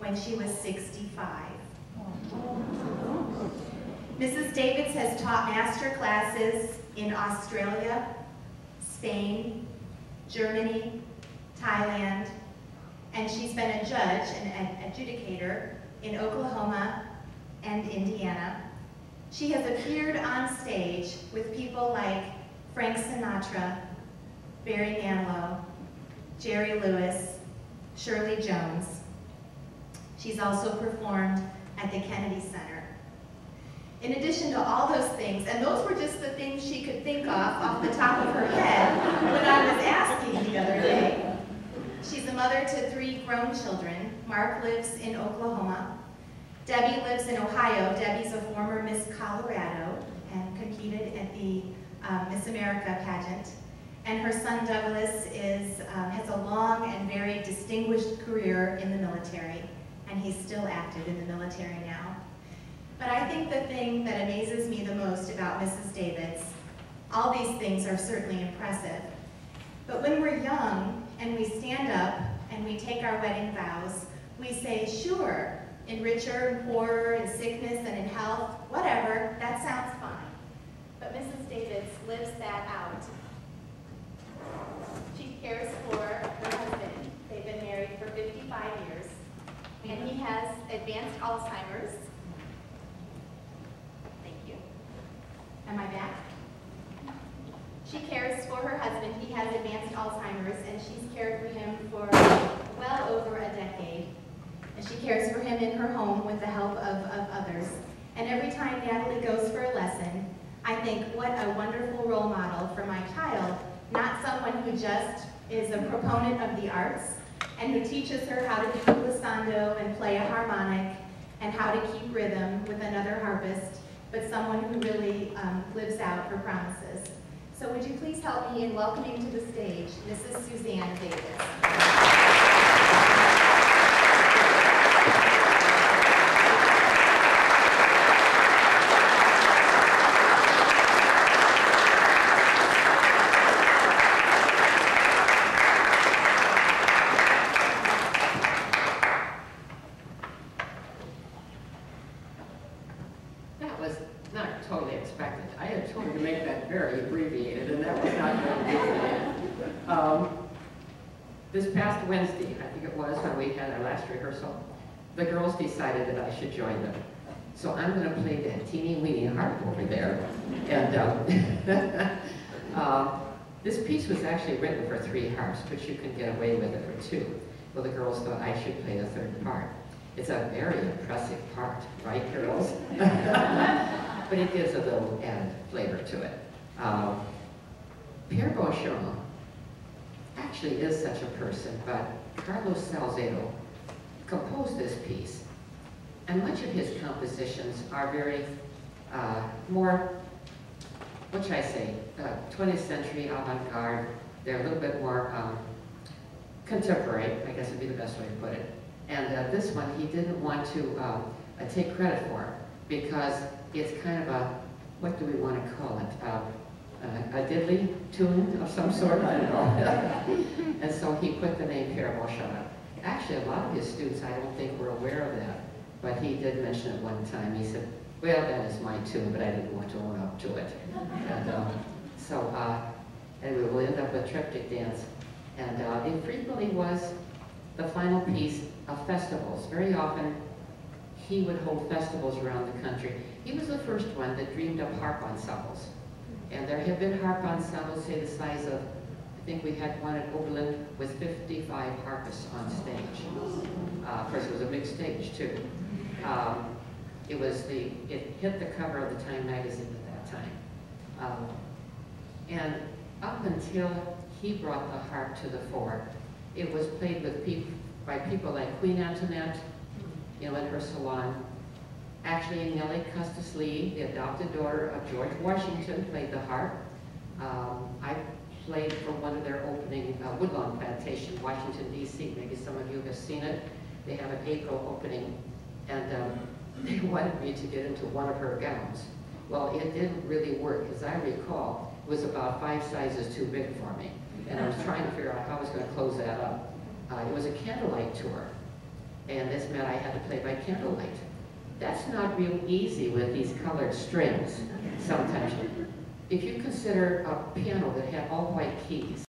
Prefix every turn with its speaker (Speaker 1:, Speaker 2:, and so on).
Speaker 1: when she was 65. Mrs. Davids has taught master classes in Australia, Spain, Germany, Thailand, and she's been a judge and an adjudicator in Oklahoma and Indiana. She has appeared on stage with people like Frank Sinatra, Barry Manilow, Jerry Lewis, Shirley Jones. She's also performed at the Kennedy Center. In addition to all those things, and those were just the things she could think off the top of her head when I was asking the other day. She's a mother to 3 grown children. Mark lives in Oklahoma. Debbie lives in Ohio. Debbie's a former Miss Colorado and competed at the Miss America pageant. And her son Douglas has a long and very distinguished career in the military, and he's still active in the military now. But I think the thing that amazes me the most about Mrs. Davids, all these things are certainly impressive, but when we're young and we stand up and we take our wedding vows, we say, sure, in richer and poorer, in sickness and in health, whatever, that sounds fine. But Mrs. Davids lives that out. She cares for her husband. They've been married for 55 years, and he has advanced Alzheimer's. Thank you. Am I back? She cares for her husband. He has advanced Alzheimer's, and she's cared for him for well over a decade. And she cares for him in her home with the help of others. And every time Natalie goes for a lesson, I think, what a wonderful role model for my child, not someone who just is a proponent of the arts and who teaches her how to do glissando and play a harmonic and how to keep rhythm with another harpist, but someone who really lives out her promises. So would you please help me in welcoming to the stage Mrs. Suzanne Davis.
Speaker 2: This past Wednesday, I think it was, when we had our last rehearsal, the girls decided that I should join them. So I'm going to play that teeny weeny harp over there. And this piece was actually written for 3 harps, but you can get away with it for 2. Well, the girls thought I should play the 3rd part. It's a very impressive part, right, girls? But it gives a little added flavor to it. Pierre Beauchamp actually is such a person, but Carlos Salcedo composed this piece, and much of his compositions are very more, what should I say, 20th century avant-garde. They're a little bit more contemporary, I guess would be the best way to put it. And this one he didn't want to take credit for, because it's kind of a, what do we want to call it? A diddly tune of some sort, I don't know. And so he put the name Pierre Beauchamp. Actually, a lot of his students, I don't think, were aware of that, but he did mention it one time. He said, well, that is my tune, but I didn't want to own up to it. And anyway, we'll end up with Triptych Dance. And it frequently was the final piece of festivals. Very often, he would hold festivals around the country. He was the first one that dreamed up harp ensembles. And there have been harp ensembles, say the size of, I think we had one at Oberlin with 55 harpists on stage. Of course, it was a big stage too. It hit the cover of the Time magazine at that time. And up until he brought the harp to the fore, it was played with by people like Queen Antoinette, in her salon. Actually, Nellie Custis Lee, the adopted daughter of George Washington, played the harp. I played for one of their opening Woodlawn Plantation, Washington, D.C. Maybe some of you have seen it. They have an April opening, and they wanted me to get into one of her gowns. Well, it didn't really work. As I recall, it was about 5 sizes too big for me, and I was trying to figure out how I was going to close that up. It was a candlelight tour, and this meant I had to play by candlelight. That's not real easy with these colored strings sometimes. If you consider a piano that had all white keys,